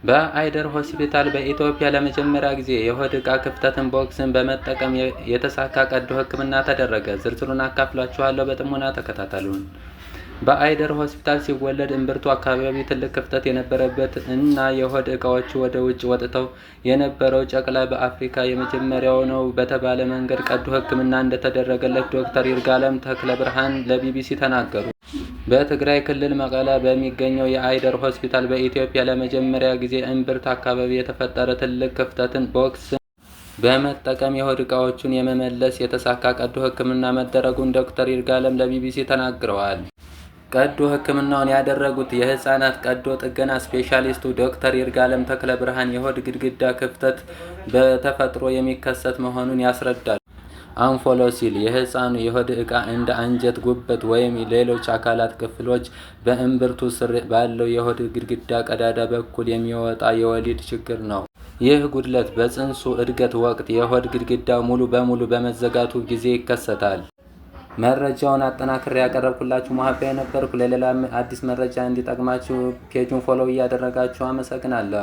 በአይደር ሆስፒታል በኢትዮጵያ ለመጀመሪያ ጊዜ የሆድ ዕቃ ክፍተትን ቦክስን በመጠቀም የተሳካ ቀዶ ሕክምና ተደረገ። ዝርዝሩን አካፍላችኋለሁ፣ በጥሞና ተከታተሉን። በአይደር ሆስፒታል ሲወለድ እምብርቱ አካባቢ ትልቅ ክፍተት የነበረበት እና የሆድ ዕቃዎቹ ወደ ውጭ ወጥተው የነበረው ጨቅላ በአፍሪካ የመጀመሪያው ነው በተባለ መንገድ ቀዶ ሕክምና እንደተደረገለት ዶክተር ይርጋለም ተክለብርሃን ለቢቢሲ ተናገሩ። በትግራይ ክልል መቀለ በሚገኘው የአይደር ሆስፒታል በኢትዮጵያ ለመጀመሪያ ጊዜ እምብርት አካባቢ የተፈጠረ ትልቅ ክፍተትን ቦክስ በመጠቀም የሆድ ዕቃዎቹን የመመለስ የተሳካ ቀዶ ሕክምና መደረጉን ዶክተር ይርጋለም ለቢቢሲ ተናግረዋል። ቀዶ ሕክምናውን ያደረጉት የህፃናት ቀዶ ጥገና ስፔሻሊስቱ ዶክተር ይርጋለም ተክለብርሃን የሆድ ግድግዳ ክፍተት በተፈጥሮ የሚከሰት መሆኑን ያስረዳሉ። አንፎሎሲል የህፃኑ የሆድ ዕቃ እንደ አንጀት፣ ጉበት ወይም ሌሎች አካላት ክፍሎች በእምብርቱ ስር ባለው የሆድ ግድግዳ ቀዳዳ በኩል የሚወጣ የወሊድ ችግር ነው። ይህ ጉድለት በፅንሱ እድገት ወቅት የሆድ ግድግዳው ሙሉ በሙሉ በመዘጋቱ ጊዜ ይከሰታል። መረጃውን አጠናክሬ ያቀረብኩላችሁ መሀባ ነበርኩ። ለሌላ አዲስ መረጃ እንዲጠቅማችሁ ፔጁን ፎሎው እያደረጋችሁ አመሰግናለሁ።